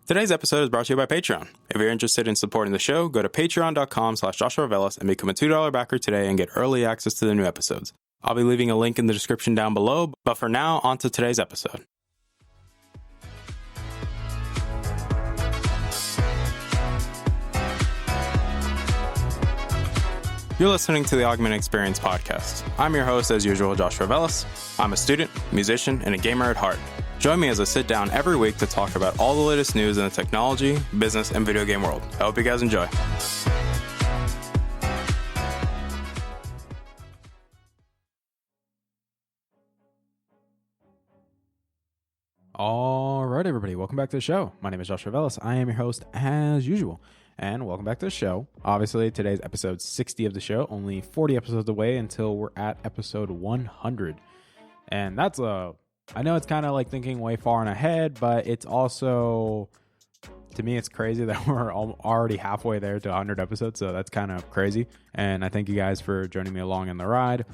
Today's episode is brought to you by Patreon. If you're interested in supporting the show, go to patreon.com/JoshuaVelas and become a $2 backer today and get early access to the new episodes. I'll be leaving a link in the description down below, but for now, on to today's episode. You're listening to the Augment Experience podcast. I'm your host, as usual, Joshua Velas. I'm a student, musician, and a gamer at heart. Join me as I sit down every week to talk about all the latest news in the technology, business, and video game world. I hope you guys enjoy. All right, everybody, welcome back to the show. My name is Joshua Velas. I am your host, as usual, and welcome back to the show. Obviously, today's episode 60 of the show, only 40 episodes away until we're at episode 100. And that's I know it's kind of like thinking way far and ahead, but it's also, to me, it's crazy that we're already halfway there to 100 episodes, so that's kind of crazy. And I thank you guys for joining me along in the ride.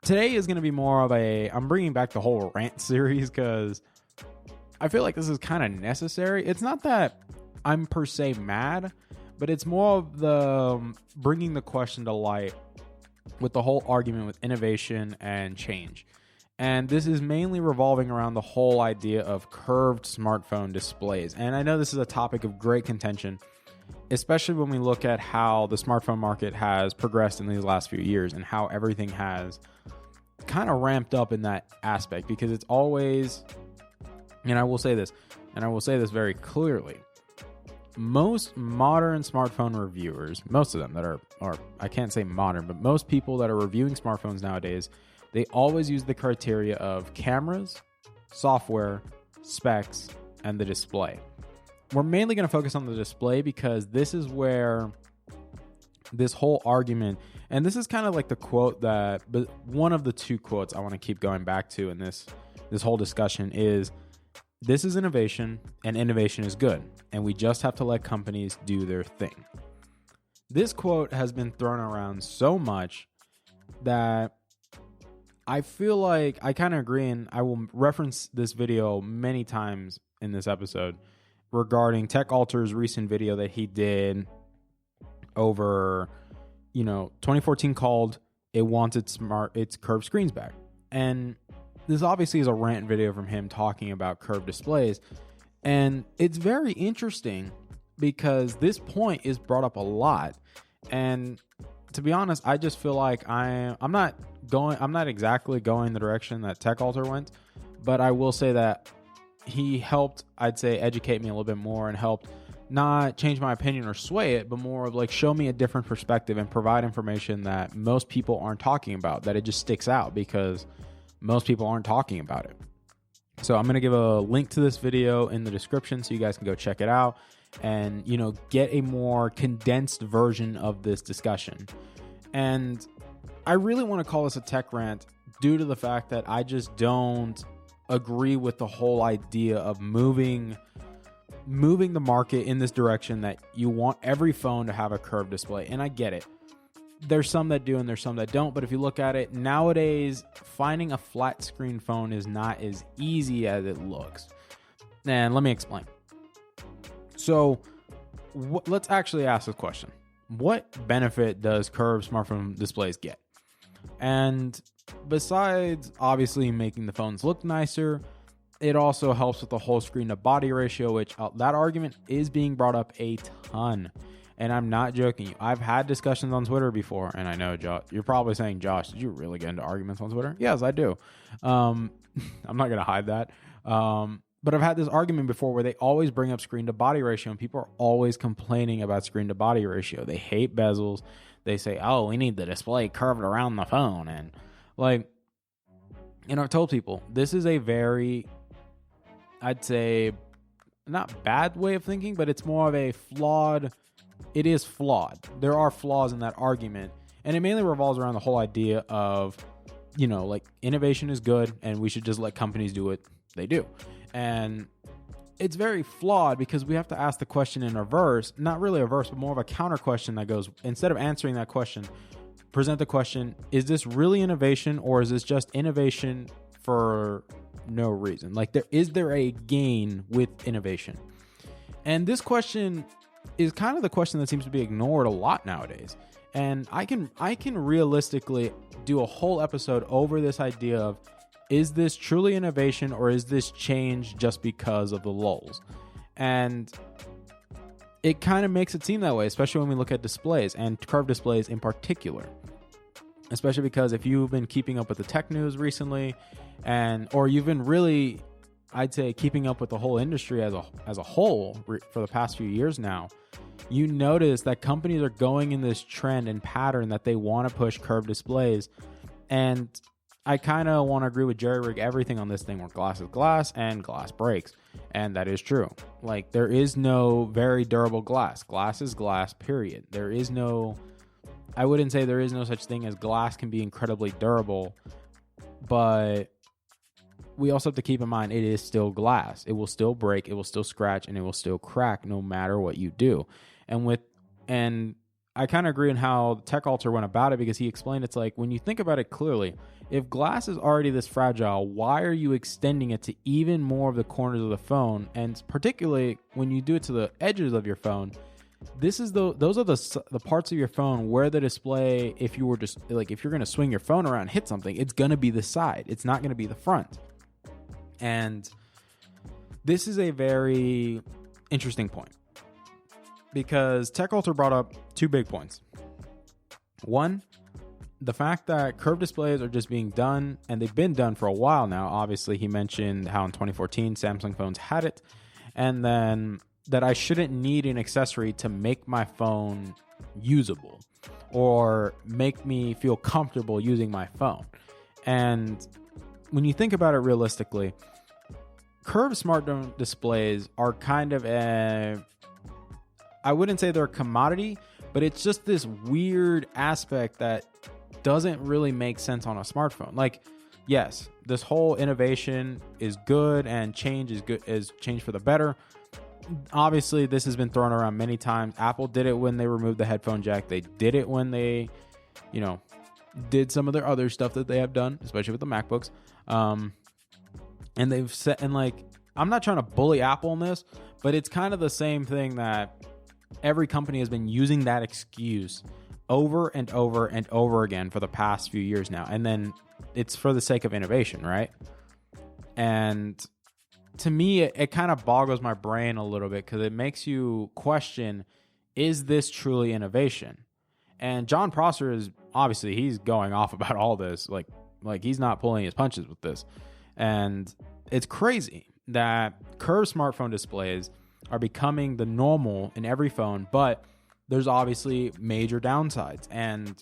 Today is going to be more of I'm bringing back the whole Rant series because I feel like this is kind of necessary. It's not that I'm per se mad, but it's more of the bringing the question to light with the whole argument with innovation and change. And this is mainly revolving around the whole idea of curved smartphone displays. And I know this is a topic of great contention, especially when we look at how the smartphone market has progressed in these last few years and how everything has kind of ramped up in that aspect. Because it's always, and I will say this very clearly, most modern smartphone reviewers, most of them that are I can't say modern, but most people that are reviewing smartphones nowadays, they always use the criteria of cameras, software, specs, and the display. We're mainly going to focus on the display because this is where this whole argument, and this is kind of like the quote but one of the two quotes I want to keep going back to in this whole discussion is, this is innovation, and innovation is good, and we just have to let companies do their thing. This quote has been thrown around so much that I feel like I kind of agree, and I will reference this video many times in this episode regarding TechAlter's recent video that he did over, 2014 called "It Wants Its Curved Screens Back." And this obviously is a rant video from him talking about curved displays. And it's very interesting because this point is brought up a lot. And to be honest, I just feel like I'm not exactly going the direction that TechAlter went, but I will say that he helped, I'd say, educate me a little bit more and helped not change my opinion or sway it, but more of like show me a different perspective and provide information that most people aren't talking about, that it just sticks out because most people aren't talking about it. So I'm going to give a link to this video in the description so you guys can go check it out and, get a more condensed version of this discussion. And I really want to call this a tech rant due to the fact that I just don't agree with the whole idea of moving the market in this direction that you want every phone to have a curved display. And I get it. There's some that do and there's some that don't. But if you look at it nowadays, finding a flat screen phone is not as easy as it looks. And let me explain. So let's actually ask this question. What benefit does curved smartphone displays get? And besides obviously making the phones look nicer, it also helps with the whole screen to body ratio, which that argument is being brought up a ton. And I'm not joking. I've had discussions on Twitter before, and I know, Josh, you're probably saying, Josh, did you really get into arguments on Twitter? Yes, I do. I'm not going to hide that. But I've had this argument before where they always bring up screen to body ratio, and people are always complaining about screen to body ratio. They hate bezels. They say, oh, we need the display curved around the phone. And I've told people, this is a very, I'd say, not bad way of thinking, but it's more of a flawed. It is flawed. There are flaws in that argument. And it mainly revolves around the whole idea of, innovation is good and we should just let companies do what they do. And it's very flawed because we have to ask the question in reverse, not really a reverse, but more of a counter question that goes, instead of answering that question, present the question, is this really innovation or is this just innovation for no reason? Is there a gain with innovation? And this question is kind of the question that seems to be ignored a lot nowadays. And I can realistically do a whole episode over this idea of, is this truly innovation or is this change just because of the lulls? And it kind of makes it seem that way, especially when we look at displays and curved displays in particular. Especially because if you've been keeping up with the tech news recently, or you've been really, I'd say, keeping up with the whole industry as a whole for the past few years now, you notice that companies are going in this trend and pattern that they want to push curved displays. And I kind of want to agree with Jerry Rig everything on this thing where glass is glass and glass breaks. And that is true. Like, there is no very durable glass. Glass is glass, period. I wouldn't say there is no such thing as glass can be incredibly durable, but we also have to keep in mind it is still glass. It will still break, it will still scratch, and it will still crack no matter what you do. And I kind of agree on how TechAlter went about it, because he explained it's like, when you think about it clearly, if glass is already this fragile, why are you extending it to even more of the corners of the phone? And particularly when you do it to the edges of your phone, those are the parts of your phone where the display, if you're going to swing your phone around and hit something, it's going to be the side. It's not going to be the front. And this is a very interesting point, because TechAlter brought up two big points. One, the fact that curved displays are just being done, and they've been done for a while now. Obviously, he mentioned how in 2014 Samsung phones had it, and then that I shouldn't need an accessory to make my phone usable or make me feel comfortable using my phone. And when you think about it realistically, curved smartphone displays are kind of I wouldn't say they're a commodity, but it's just this weird aspect that doesn't really make sense on a smartphone. Like, yes, this whole innovation is good and change is change for the better. Obviously, this has been thrown around many times. Apple did it when they removed the headphone jack. They did it when they, did some of their other stuff that they have done, especially with the MacBooks. And they've set, and like, I'm not trying to bully Apple on this, but it's kind of the same thing that every company has been using that excuse over and over and over again for the past few years now. And then it's for the sake of innovation, right? And to me, it kind of boggles my brain a little bit, because it makes you question, is this truly innovation? And John Prosser is obviously, he's going off about all this. Like he's not pulling his punches with this. And it's crazy that curved smartphone displays are becoming the normal in every phone, but there's obviously major downsides. And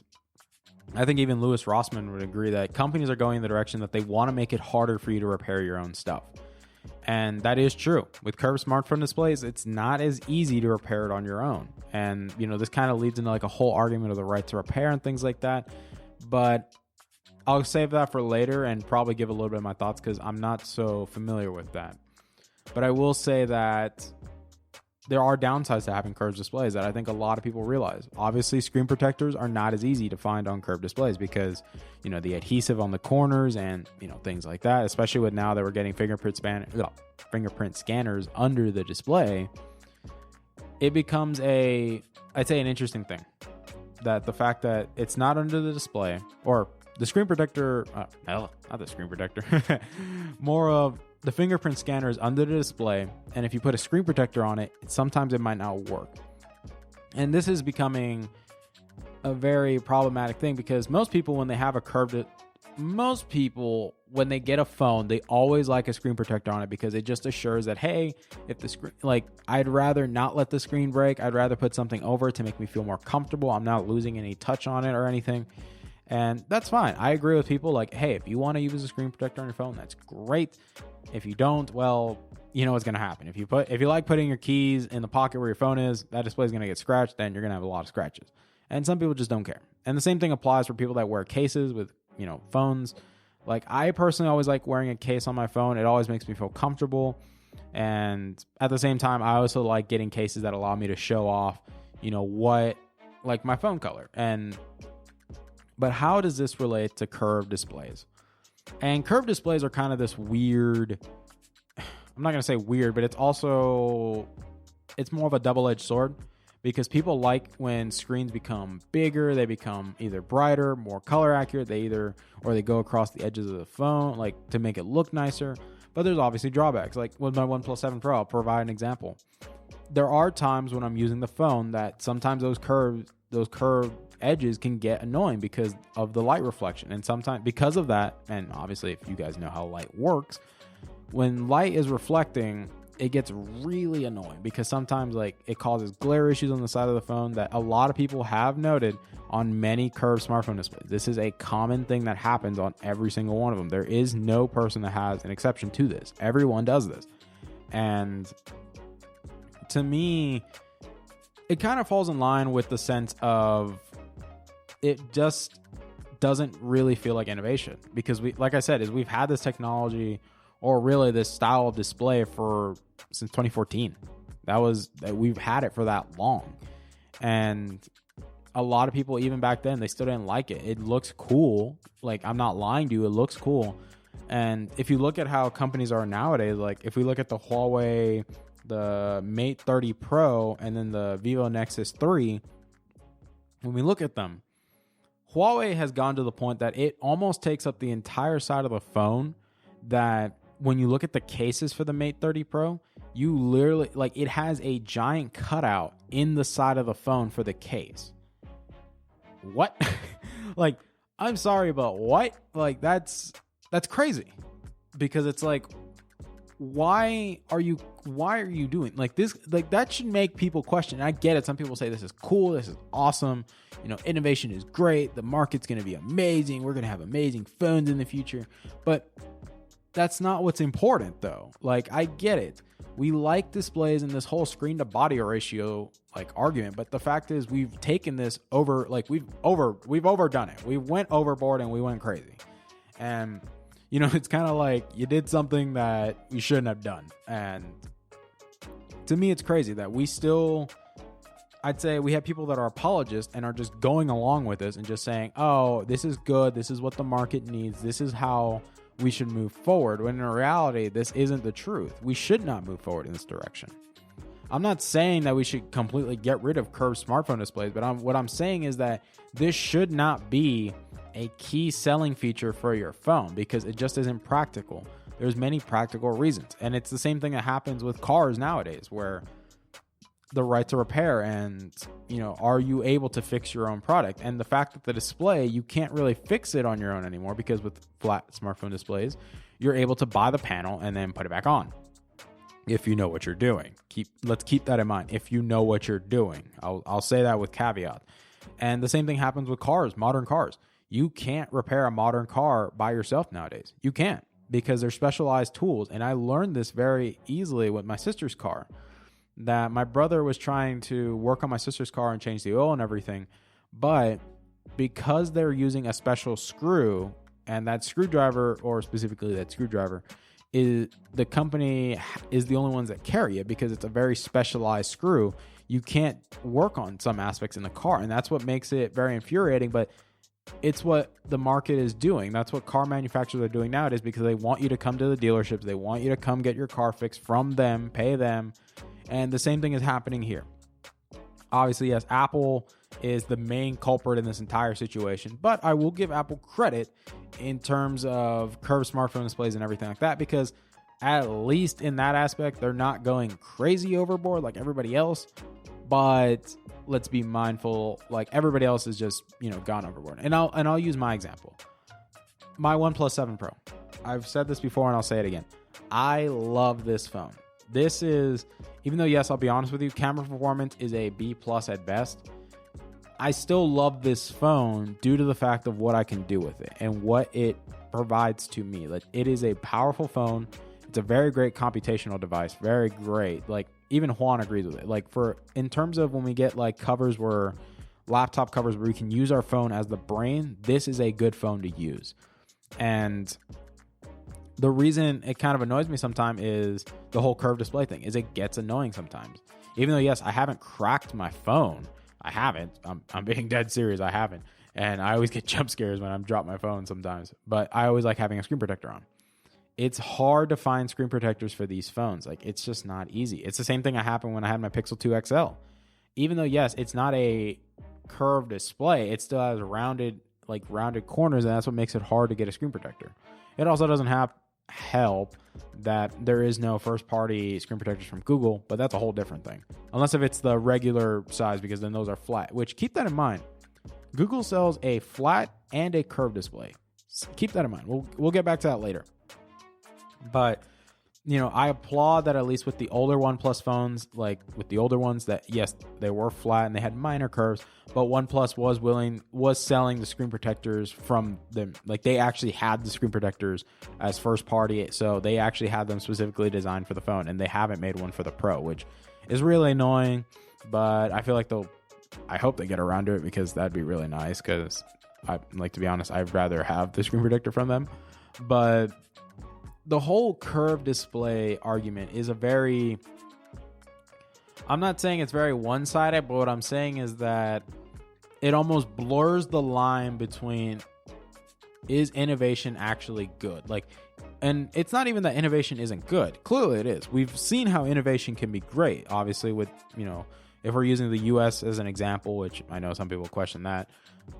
I think even Louis Rossmann would agree that companies are going in the direction that they want to make it harder for you to repair your own stuff. And that is true. With curved smartphone displays, it's not as easy to repair it on your own. And, this kind of leads into like a whole argument of the right to repair and things like that. But I'll save that for later and probably give a little bit of my thoughts, because I'm not so familiar with that. But I will say that there are downsides to having curved displays that I think a lot of people realize. Obviously, screen protectors are not as easy to find on curved displays, because, the adhesive on the corners and, things like that, especially with now that we're getting fingerprint scanners under the display, it becomes I'd say an interesting thing. That the fact that it's not under the display, or the screen protector, not the screen protector, more of the fingerprint scanner is under the display, and if you put a screen protector on it, sometimes it might not work. And this is becoming a very problematic thing, because most people, when they have when they get a phone, they always like a screen protector on it, because it just assures that, hey, if the screen, I'd rather not let the screen break. I'd rather put something over it to make me feel more comfortable. I'm not losing any touch on it or anything. And that's fine. I agree with people like, hey, if you want to use a screen protector on your phone, that's great. If you don't, well, you know what's going to happen. If you like putting your keys in the pocket where your phone is, that display is going to get scratched, then you're going to have a lot of scratches. And some people just don't care. And the same thing applies for people that wear cases with, phones. Like, I personally always like wearing a case on my phone. It always makes me feel comfortable. And at the same time, I also like getting cases that allow me to show off, my phone color. But how does this relate to curved displays? And curved displays are kind of this weird, I'm not going to say weird, but it's also it's more of a double-edged sword, because people like when screens become bigger, they become either brighter, more color accurate, or they go across the edges of the phone, like to make it look nicer. But there's obviously drawbacks. Like with my OnePlus 7 Pro, I'll provide an example. There are times when I'm using the phone that sometimes those curved edges can get annoying because of the light reflection. And sometimes because of that, and obviously if you guys know how light works, when light is reflecting, it gets really annoying because sometimes like it causes glare issues on the side of the phone that a lot of people have noted on many curved smartphone displays. This is a common thing that happens on every single one of them. There is no person that has an exception to this. Everyone does this. And to me, it kind of falls in line with the sense of it just doesn't really feel like innovation, because like I said, we've had this technology, or really this style of display, since 2014. We've had it for that long. And a lot of people, even back then, they still didn't like it. It looks cool. Like, I'm not lying to you. It looks cool. And if you look at how companies are nowadays, like if we look at the Huawei, the Mate 30 Pro, and then the Vivo Nexus 3, when we look at them, Huawei has gone to the point that it almost takes up the entire side of the phone, that when you look at the cases for the Mate 30 Pro, you literally, like, it has a giant cutout in the side of the phone for the case. What? Like, I'm sorry, but what? Like, that's crazy. Because it's like, why are you doing like this? Like, that should make people question. And I get it. Some people say this is cool, this is awesome, innovation is great, the market's going to be amazing, we're going to have amazing phones in the future. But that's not what's important, though. Like, I get it. We like displays and this whole screen to body ratio like argument, but the fact is we've taken this over, like we've overdone it. We went overboard and we went crazy. And it's kind of like you did something that you shouldn't have done. And to me, it's crazy that I'd say we have people that are apologists and are just going along with this and just saying, oh, this is good, this is what the market needs, this is how we should move forward, when in reality, this isn't the truth. We should not move forward in this direction. I'm not saying that we should completely get rid of curved smartphone displays, but what I'm saying is that this should not be a key selling feature for your phone, because it just isn't practical. There's many practical reasons. And it's the same thing that happens with cars nowadays, where the right to repair and, are you able to fix your own product? And the fact that the display, you can't really fix it on your own anymore, because with flat smartphone displays, you're able to buy the panel and then put it back on. If you know what you're doing. Let's keep that in mind. If you know what you're doing. I'll say that with caveat. And the same thing happens with cars, modern cars. You can't repair a modern car by yourself nowadays. You can't, because there's specialized tools. And I learned this very easily with my sister's car, that my brother was trying to work on my sister's car and change the oil and everything. But because they're using a special screw, and that screwdriver, or specifically that screwdriver, is the company is the only ones that carry it, because it's a very specialized screw. You can't work on some aspects in the car, and that's what makes it very infuriating. But it's what the market is doing. That's what car manufacturers are doing nowadays, because they want you to come to the dealerships. They want you to come get your car fixed from them, pay them. And the same thing is happening here. Obviously, yes, Apple is the main culprit in this entire situation, but I will give Apple credit in terms of curved smartphone displays and everything like that, because at least in that aspect, they're not going crazy overboard like everybody else. But let's be mindful, like everybody else is just, gone overboard. And I'll use my example. My OnePlus 7 Pro. I've said this before and I'll say it again. I love this phone. This is, even though, yes, I'll be honest with you, camera performance is a B+ at best, I still love this phone due to the fact of what I can do with it and what it provides to me. Like, it is a powerful phone. It's a very great computational device. Very great. Like, even Juan agrees with it. Like, in terms of when we get like laptop covers where we can use our phone as the brain, this is a good phone to use. And the reason it kind of annoys me sometimes is the whole curved display thing, is it gets annoying sometimes. Even though, yes, I haven't cracked my phone. I haven't. I'm being dead serious. I haven't. And I always get jump scares when I'm dropping my phone sometimes. But I always like having a screen protector on. it's hard to find screen protectors for these phones. Like, it's just not easy. It's the same thing that happened when I had my Pixel 2 XL. Even though, yes, it's not a curved display, it still has rounded corners, and that's what makes it hard to get a screen protector. It also doesn't help that there is no first-party screen protectors from Google, but that's a whole different thing. Unless if it's the regular size, because then those are flat, which, keep that in mind. Google sells a flat and a curved display. Keep that in mind. We'll get back to that later. But, I applaud that at least with the older OnePlus phones, like with the older ones, that yes, they were flat and they had minor curves, but OnePlus was selling the screen protectors from them. Like, they actually had the screen protectors as first party, so they actually had them specifically designed for the phone, and they haven't made one for the Pro, which is really annoying. But I feel like I hope they get around to it, because that'd be really nice, because to be honest, I'd rather have the screen protector from them. But the whole curved display argument is I'm not saying it's very one-sided, but what I'm saying is that it almost blurs the line between, is innovation actually good? Like, and it's not even that innovation isn't good. Clearly it is. We've seen how innovation can be great. Obviously, with, if we're using the US as an example, which I know some people question that,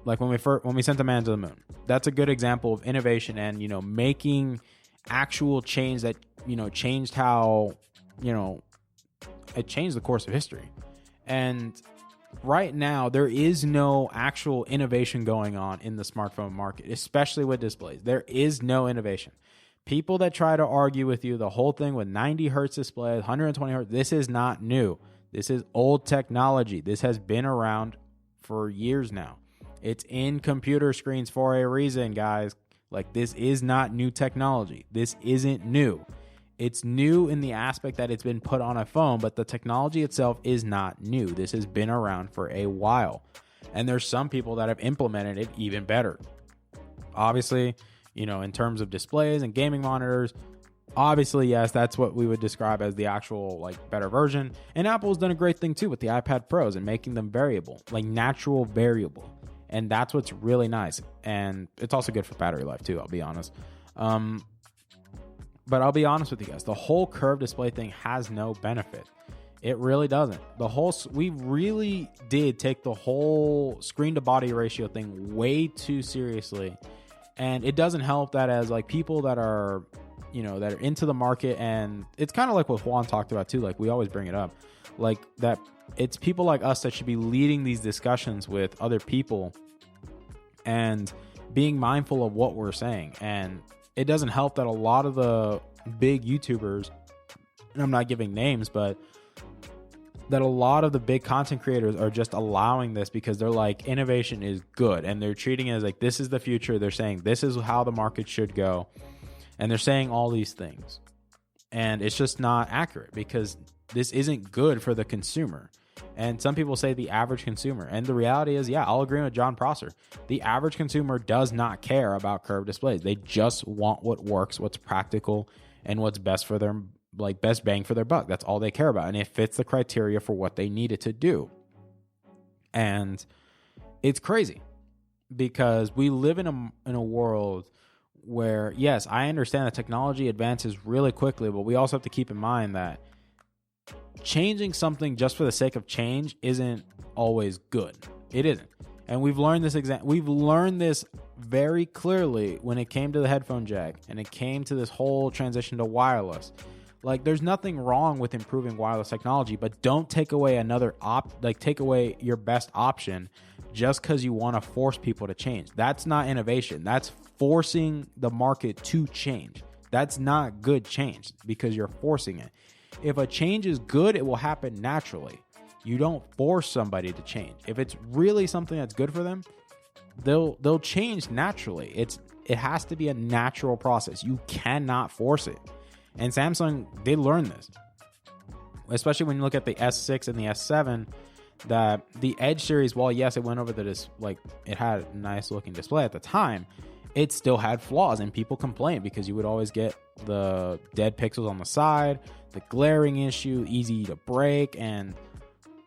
like when we sent a man to the moon, that's a good example of innovation and, making actual change that, changed how, it changed the course of history. And right now, there is no actual innovation going on in the smartphone market, especially with displays. There is no innovation. People that try to argue with you, the whole thing with 90 hertz displays, 120 hertz, this is not new. This is old technology. This has been around for years now. It's in computer screens for a reason, guys. Like, this is not new technology. This isn't new. It's new in the aspect that it's been put on a phone, but the technology itself is not new. This has been around for a while. And there's some people that have implemented it even better. Obviously, in terms of displays and gaming monitors, obviously, yes, that's what we would describe as the actual, better version. And Apple's done a great thing too with the iPad Pros and making them variable, natural variable. And that's what's really nice. And it's also good for battery life too, I'll be honest. But I'll be honest with you guys, the whole curved display thing has no benefit. It really doesn't. We really did take the whole screen to body ratio thing way too seriously. And it doesn't help that as people that are, that are into the market, and it's kind of like what Juan talked about too. We always bring it up, that it's people like us that should be leading these discussions with other people and being mindful of what we're saying. And it doesn't help that a lot of the big YouTubers, and I'm not giving names, but that a lot of the big content creators are just allowing this because they're like, innovation is good. And they're treating it as this is the future. They're saying this is how the market should go. And they're saying all these things. And it's just not accurate, because this isn't good for the consumer. And some people say the average consumer. And the reality is, I'll agree with John Prosser. The average consumer does not care about curved displays. They just want what works, what's practical, and what's best for their, best bang for their buck. That's all they care about. And it fits the criteria for what they need it to do. And it's crazy, because we live in a world where, yes, I understand that technology advances really quickly, but we also have to keep in mind that changing something just for the sake of change isn't always good. It isn't. And we've learned this very clearly when it came to the headphone jack and it came to this whole transition to wireless. There's nothing wrong with improving wireless technology, but don't take away take away your best option just because you want to force people to change. That's not innovation. That's forcing the market to change. That's not good change, because you're forcing it. If a change is good, it will happen naturally. You don't force somebody to change. If it's really something that's good for them, they'll change naturally. It has to be a natural process. You cannot force it. And Samsung, they learned this. Especially when you look at the S6 and the S7, that the Edge series, while yes, it went over it had a nice looking display at the time, it still had flaws, and people complained because you would always get the dead pixels on the side, the glaring issue, easy to break, and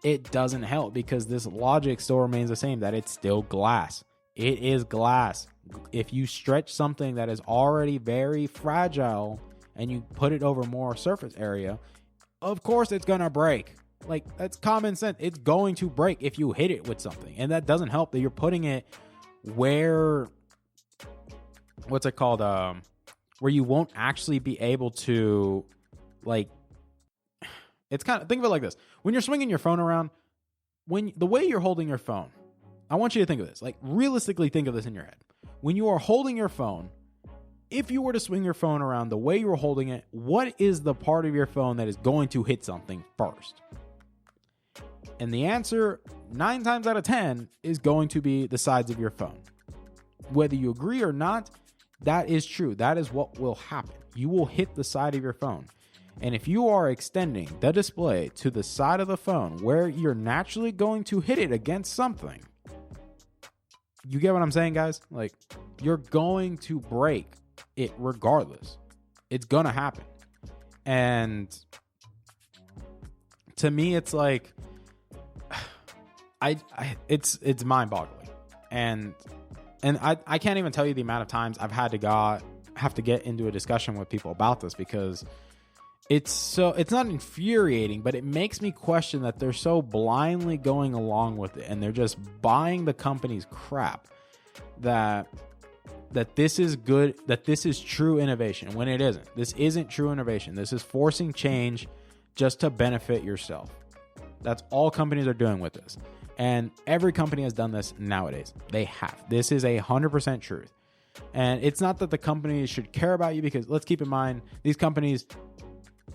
it doesn't help because this logic still remains the same, that it's still glass. It is glass. If you stretch something that is already very fragile, and you put it over more surface area, of course it's going to break. Like, that's common sense. It's going to break if you hit it with something. And that doesn't help that you're putting it where, what's it called? Where you won't actually be able to, like, it's kind of, think of it like this. When you're swinging your phone around, the way you're holding your phone, I want you to think of this. Like, realistically think of this in your head. When you are holding your phone, if you were to swing your phone around the way you were holding it, what is the part of your phone that is going to hit something first? And the answer, 9 times out of 10, is going to be the sides of your phone. Whether you agree or not, that is true. That is what will happen. You will hit the side of your phone. And if you are extending the display to the side of the phone where you're naturally going to hit it against something, you get what I'm saying, guys? Like, you're going to break it regardless. It's going to happen. And to me, it's like, it's mind-boggling. And I can't even tell you the amount of times I've had to have to get into a discussion with people about this, because it's not infuriating, but it makes me question that they're so blindly going along with it, and they're just buying the company's crap that this is good, that this is true innovation, when it isn't. This isn't true innovation. This is forcing change just to benefit yourself. That's all companies are doing with this. And every company has done this nowadays. They have. This is 100% truth. And it's not that the companies should care about you, because let's keep in mind, these companies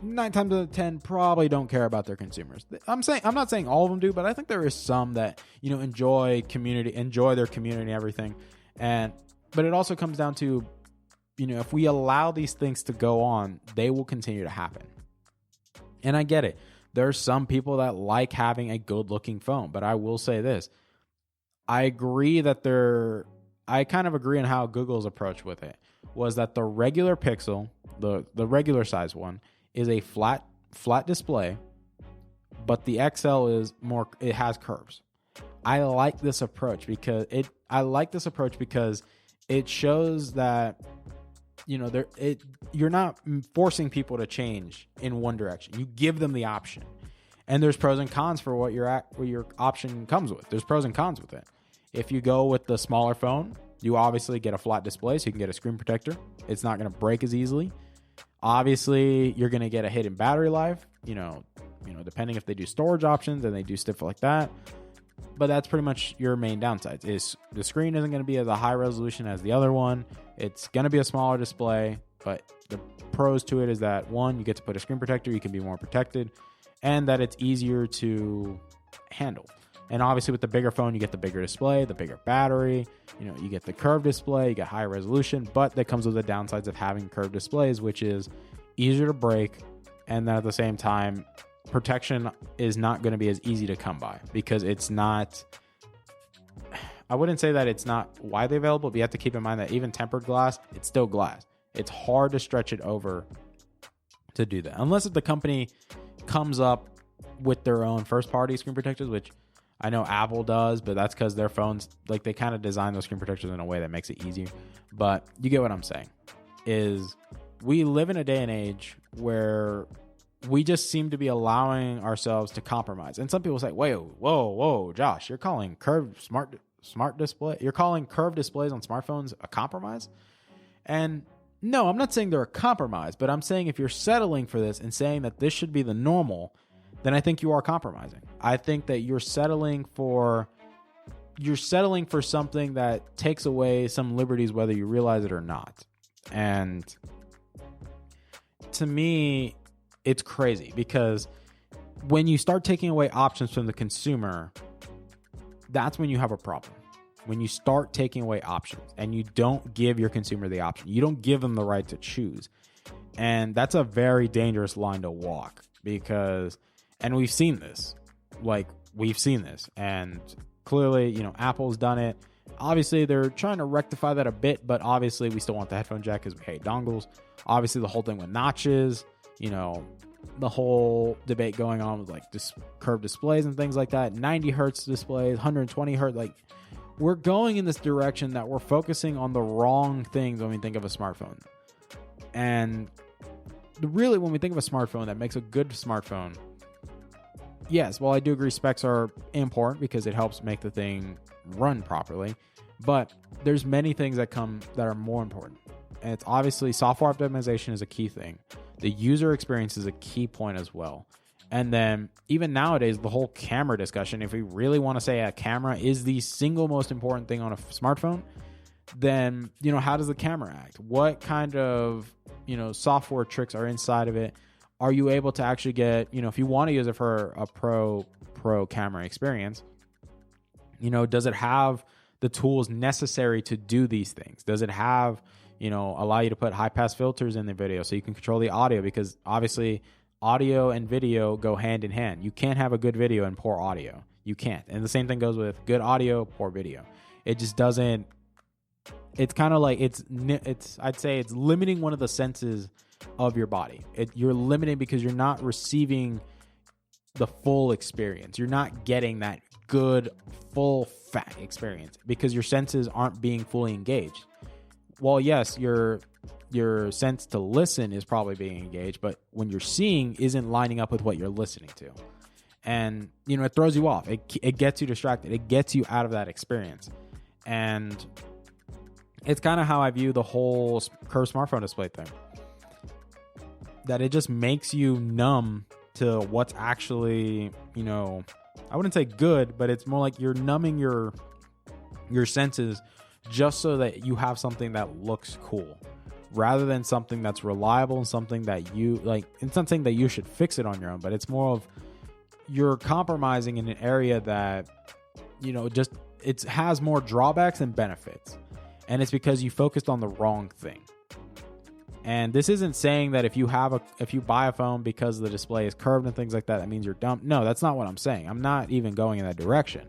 9 times out of 10 probably don't care about their consumers. I'm not saying all of them do, but I think there is some that, enjoy their community and everything. But it also comes down to, if we allow these things to go on, they will continue to happen. And I get it. There's some people that like having a good looking phone, but I will say this. I kind of agree on how Google's approach with it was that the regular Pixel, the regular size one, is a flat display, but the XL is more, it has curves. I like this approach because it shows that, you're not forcing people to change in one direction. You give them the option, and there's pros and cons for what your option comes with. There's pros and cons with it. If you go with the smaller phone, you obviously get a flat display, so you can get a screen protector. It's not going to break as easily. Obviously, you're going to get a hidden battery life, depending if they do storage options and they do stuff like that. But that's pretty much your main downsides. Is the screen isn't going to be as a high resolution as the other one. It's going to be a smaller display, but the pros to it is that, one, you get to put a screen protector, you can be more protected, and that it's easier to handle. And obviously with the bigger phone, you get the bigger display, the bigger battery, you get the curved display, you get higher resolution, but that comes with the downsides of having curved displays, which is easier to break. And then at the same time, protection is not going to be as easy to come by, because it's not, I wouldn't say that it's not widely available, but you have to keep in mind that even tempered glass, it's still glass. It's hard to stretch it over to do that. Unless if the company comes up with their own first party screen protectors, which I know Apple does, but that's because their phones, like, they kind of design those screen protectors in a way that makes it easier. But you get what I'm saying, is we live in a day and age where we just seem to be allowing ourselves to compromise. And some people say, whoa, Josh, you're calling curved smart display, you're calling curved displays on smartphones a compromise? And no, I'm not saying they're a compromise, but I'm saying if you're settling for this and saying that this should be the normal, then I think you are compromising. I think that you're settling for something that takes away some liberties, whether you realize it or not. And to me, it's crazy, because when you start taking away options from the consumer, that's when you have a problem. When you start taking away options and you don't give your consumer the option, you don't give them the right to choose. And that's a very dangerous line to walk, because, and we've seen this, and clearly, Apple's done it. Obviously, they're trying to rectify that a bit, but obviously we still want the headphone jack because we hate dongles. Obviously, the whole thing with notches, the whole debate going on with like curved displays and things like that, 90 hertz displays, 120 hertz, like, we're going in this direction that we're focusing on the wrong things when we think of a smartphone. And really, when we think of a smartphone that makes a good smartphone, yes, well, I do agree specs are important because it helps make the thing run properly, but there's many things that are more important. And it's obviously software optimization is a key thing. The user experience is a key point as well. And then even nowadays, the whole camera discussion, if we really want to say a camera is the single most important thing on a smartphone, then, how does the camera act? What kind of, software tricks are inside of it? Are you able to actually get, if you want to use it for a pro camera experience, does it have the tools necessary to do these things? Does it have, allow you to put high pass filters in the video so you can control the audio? Because obviously audio and video go hand in hand. You can't have a good video and poor audio. You can't. And the same thing goes with good audio, poor video. It just doesn't. It's kind of like I'd say it's limiting one of the senses of your body. You're limiting because you're not receiving the full experience. You're not getting that good full fat experience because your senses aren't being fully engaged. Well, yes, your sense to listen is probably being engaged, but when you're seeing isn't lining up with what you're listening to. And, it throws you off. It gets you distracted. It gets you out of that experience. And it's kind of how I view the whole curved smartphone display thing. That it just makes you numb to what's actually, I wouldn't say good, but it's more like you're numbing your senses just so that you have something that looks cool, rather than something that's reliable and something that you like. It's not saying that you should fix it on your own, but it's more of you're compromising in an area that, it has more drawbacks than benefits. And it's because you focused on the wrong thing. And this isn't saying that if you buy a phone because the display is curved and things like that, that means you're dumb. No, that's not what I'm saying. I'm not even going in that direction.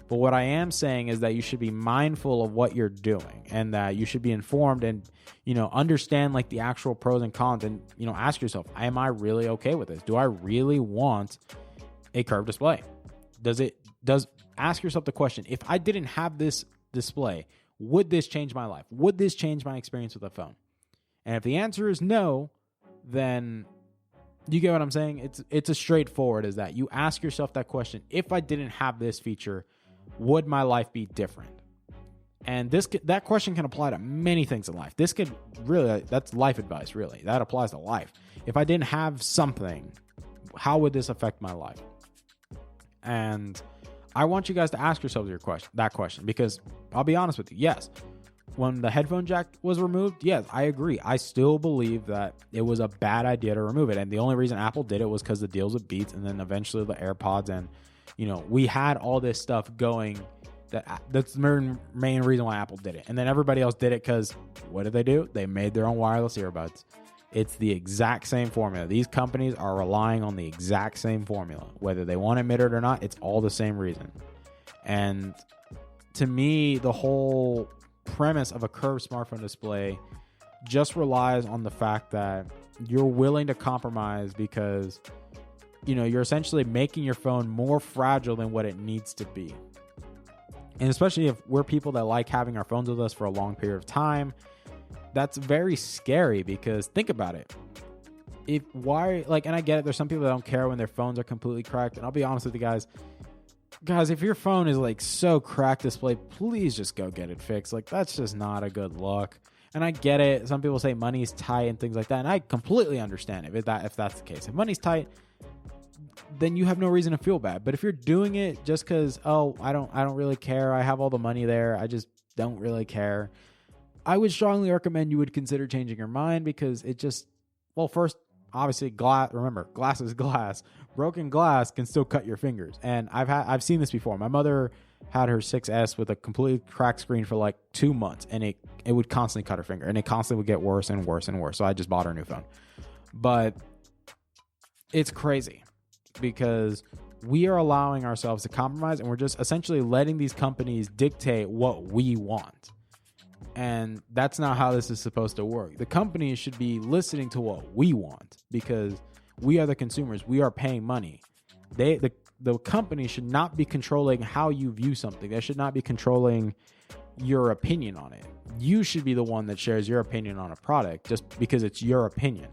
But what I am saying is that you should be mindful of what you're doing and that you should be informed and, understand like the actual pros and cons and, ask yourself, am I really okay with this? Do I really want a curved display? Ask yourself the question, if I didn't have this display, would this change my life? Would this change my experience with the phone? And if the answer is no, then you get what I'm saying? It's as straightforward as that. You ask yourself that question. If I didn't have this feature, would my life be different? And that question can apply to many things in life. That's life advice, really. That applies to life. If I didn't have something, how would this affect my life? And I want you guys to ask yourselves that question, because I'll be honest with you. Yes, when the headphone jack was removed, yes, I agree. I still believe that it was a bad idea to remove it. And the only reason Apple did it was because the deals with Beats and then eventually the AirPods. And, we had all this stuff going that's the main reason why Apple did it. And then everybody else did it because what did they do? They made their own wireless earbuds. It's the exact same formula. These companies are relying on the exact same formula. Whether they want to admit it or not, it's all the same reason. And to me, the whole premise of a curved smartphone display just relies on the fact that you're willing to compromise because, you're essentially making your phone more fragile than what it needs to be. And especially if we're people that like having our phones with us for a long period of time, that's very scary because think about it. And I get it. There's some people that don't care when their phones are completely cracked. And I'll be honest with you guys, if your phone is like so cracked display, please just go get it fixed. Like that's just not a good look. And I get it. Some people say money's tight and things like that. And I completely understand if that's the case. If money's tight, then you have no reason to feel bad. But if you're doing it just because, I don't really care. I have all the money there. I just don't really care. I would strongly recommend you would consider changing your mind because it just, first, obviously glass. Remember, glass is glass. Broken glass can still cut your fingers. And I've seen this before. My mother had her 6S with a completely cracked screen for like 2 months, and it would constantly cut her finger, and it constantly would get worse and worse and worse. So I just bought her a new phone. But it's crazy because we are allowing ourselves to compromise, and we're just essentially letting these companies dictate what we want. And that's not how this is supposed to work. The companies should be listening to what we want because we are the consumers. We are paying money. The company should not be controlling how you view something. They should not be controlling your opinion on it. You should be the one that shares your opinion on a product just because it's your opinion.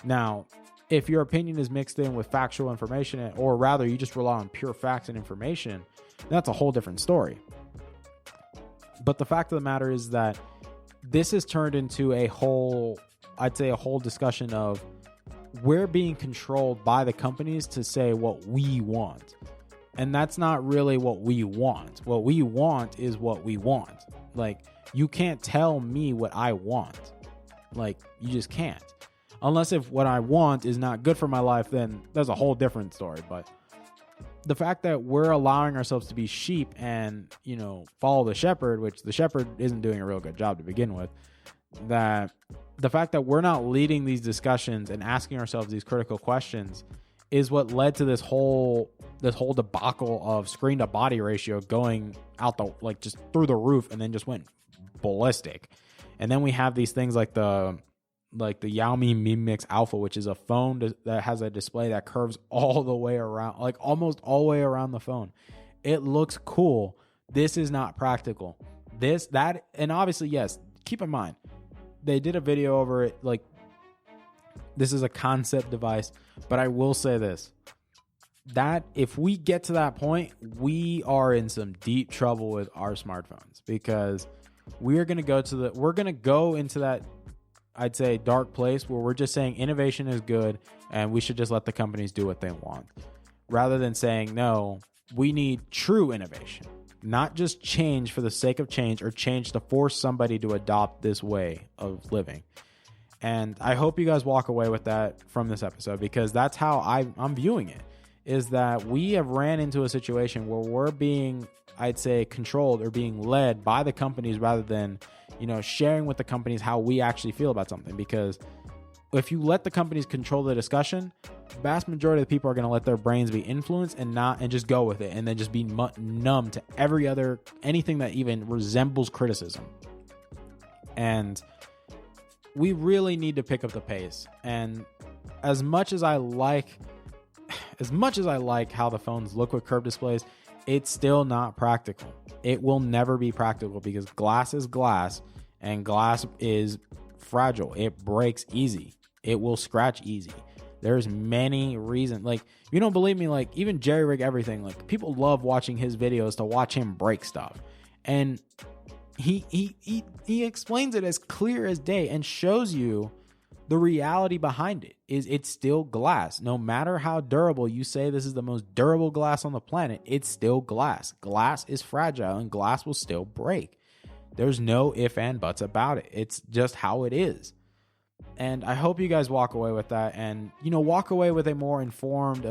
Now, if your opinion is mixed in with factual information, or rather you just rely on pure facts and information, that's a whole different story. But the fact of the matter is that this has turned into a whole discussion of we're being controlled by the companies to say what we want. And that's not really what we want. What we want is what we want. Like, you can't tell me what I want. Like, you just can't. Unless if what I want is not good for my life, then there's a whole different story. But the fact that we're allowing ourselves to be sheep and, follow the shepherd, which the shepherd isn't doing a real good job to begin with, that the fact that we're not leading these discussions and asking ourselves these critical questions is what led to this whole debacle of screen to body ratio going out just through the roof, and then just went ballistic. And then we have these things like the Xiaomi Mi Mix Alpha, which is a phone that has a display that curves all the way around, like almost all the way around the phone. It looks cool. This is not practical. And obviously, yes, keep in mind, they did a video over it. Like, this is a concept device, but I will say this, that if we get to that point, we are in some deep trouble with our smartphones, because we're going to go into that, I'd say, dark place where we're just saying innovation is good and we should just let the companies do what they want, rather than saying, no, we need true innovation, not just change for the sake of change, or change to force somebody to adopt this way of living. And I hope you guys walk away with that from this episode, because that's how I'm viewing it, is that we have ran into a situation where we're being, I'd say, controlled or being led by the companies, rather than, sharing with the companies how we actually feel about something. Because if you let the companies control the discussion, the vast majority of the people are going to let their brains be influenced and just go with it, and then just be numb to anything that even resembles criticism. And we really need to pick up the pace. And as much as I like how the phones look with curved displays, it's still not practical. It will never be practical, because glass is glass, and glass is fragile. It breaks easy. It will scratch easy. There's many reasons. Like, you don't believe me, like, even jerry rig everything. Like, people love watching his videos to watch him break stuff. And he explains it as clear as day and shows you the reality behind it. It's still glass. No matter how durable you say this is the most durable glass on the planet, it's still glass. Glass is fragile, and glass will still break. There's no if and buts about it. It's just how it is. And I hope you guys walk away with that, and walk away with a more informed,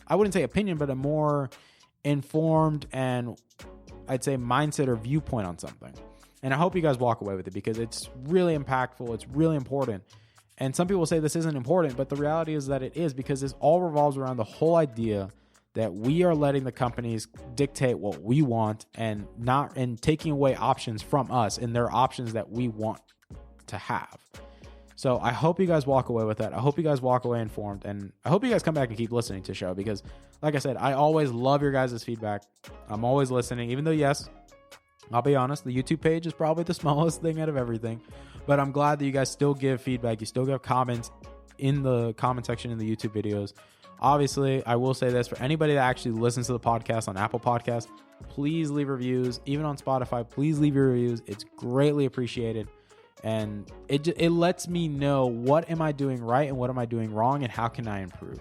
I wouldn't say opinion, but a more informed and, I'd say, mindset or viewpoint on something. And I hope you guys walk away with it, because it's really impactful. It's really important. And some people say this isn't important, but the reality is that it is, because this all revolves around the whole idea that we are letting the companies dictate what we want, and taking away options from us, and their options that we want to have. So I hope you guys walk away with that. I hope you guys walk away informed, and I hope you guys come back and keep listening to the show, because like I said, I always love your guys' feedback. I'm always listening, even though, yes, I'll be honest, the YouTube page is probably the smallest thing out of everything, but I'm glad that you guys still give feedback. You still give comments in the comment section in the YouTube videos. Obviously, I will say this, for anybody that actually listens to the podcast on Apple Podcasts, please leave reviews. Even on Spotify, please leave your reviews. It's greatly appreciated. And it lets me know what am I doing right and what am I doing wrong, and how can I improve.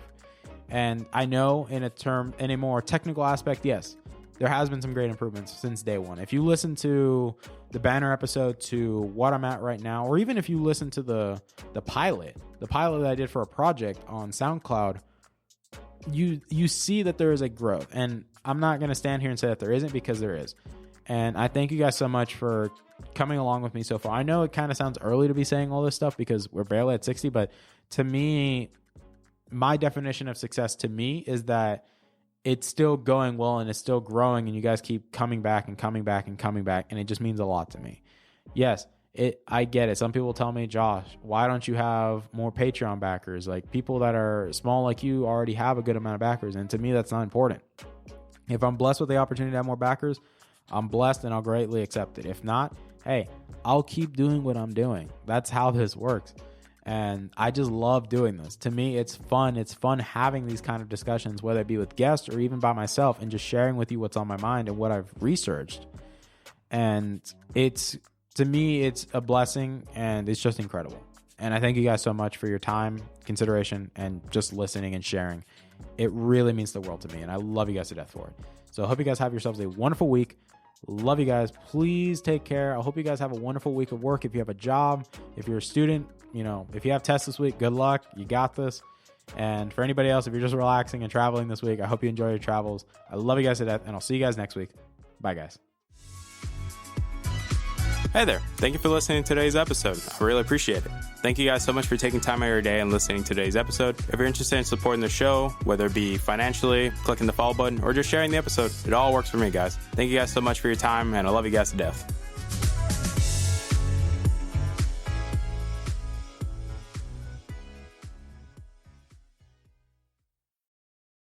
And I know in a more technical aspect, yes, there has been some great improvements since day one. If you listen to the banner episode to what I'm at right now, or even if you listen to the pilot that I did for a project on SoundCloud, you see that there is a growth. And I'm not going to stand here and say that there isn't, because there is. And I thank you guys so much for coming along with me so far. I know it kind of sounds early to be saying all this stuff, because we're barely at 60, but to me, my definition of success to me is that it's still going well and it's still growing, and you guys keep coming back and coming back and coming back, and it just means a lot to me. Yes, I get it. Some people tell me, Josh, why don't you have more Patreon backers? Like, people that are small like you already have a good amount of backers, and to me, that's not important. If I'm blessed with the opportunity to have more backers, I'm blessed and I'll greatly accept it. If not, hey, I'll keep doing what I'm doing. That's how this works. And I just love doing this. To me, it's fun. It's fun having these kind of discussions, whether it be with guests or even by myself, and just sharing with you what's on my mind and what I've researched. And to me, it's a blessing, and it's just incredible. And I thank you guys so much for your time, consideration, and just listening and sharing. It really means the world to me, and I love you guys to death for it. So I hope you guys have yourselves a wonderful week. Love you guys. Please take care. I hope you guys have a wonderful week of work. If you have a job, if you're a student, if you have tests this week, good luck. You got this. And for anybody else, if you're just relaxing and traveling this week, I hope you enjoy your travels. I love you guys to death, and I'll see you guys next week. Bye, guys. Hey there. Thank you for listening to today's episode. I really appreciate it. Thank you guys so much for taking time out of your day and listening to today's episode. If you're interested in supporting the show, whether it be financially, clicking the follow button, or just sharing the episode, it all works for me, guys. Thank you guys so much for your time, and I love you guys to death.